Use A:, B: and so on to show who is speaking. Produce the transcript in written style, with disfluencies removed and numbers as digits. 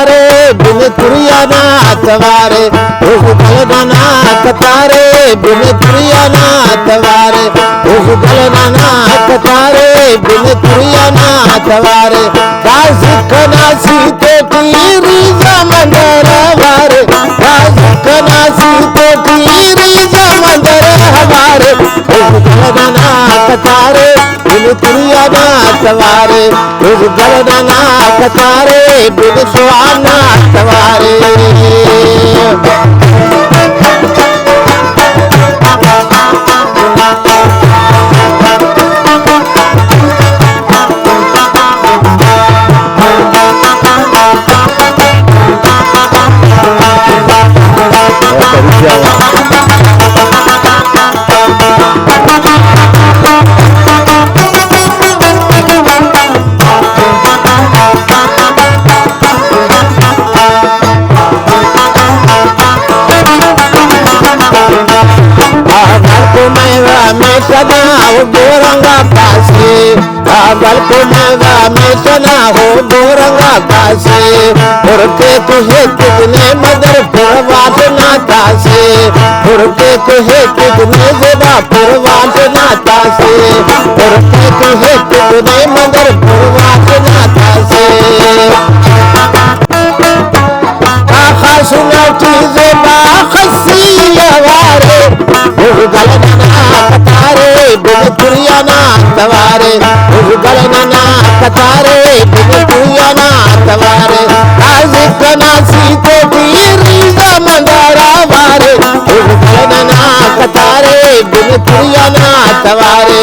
A: कतारे बिन तुरिया ना तवारे गलना कतारे बिन तुरिया ना तवारे गलना कतारे बिन तुरिया ना तवारे राजकना सीते टीरी जमंदर हवारे राजकना सीते टीरी जमंदर हवारे गलना कतारे बिन तुरिया ना तवारे गलना कतारे बिन सुहाना तवारे गोरंगा पासे पागल को मेगा में तना हो गोरंगा पासे फुरके तुझे कितने मदर फुरवाट नाता से फुरके तुझे कितने जेबा फुरवाट नाता से फुरके तुझे कितने मदर फुरवाट नाता से आखा सुना चीज़े बाखसी यवारे गलना कतारे बिन तुरिया ना तवारे गलना कतारे बिन तुरिया ना तवारे राजकना सीते टीरी जमंदरा वारे गलना कतारे बिन तुरिया ना तवारे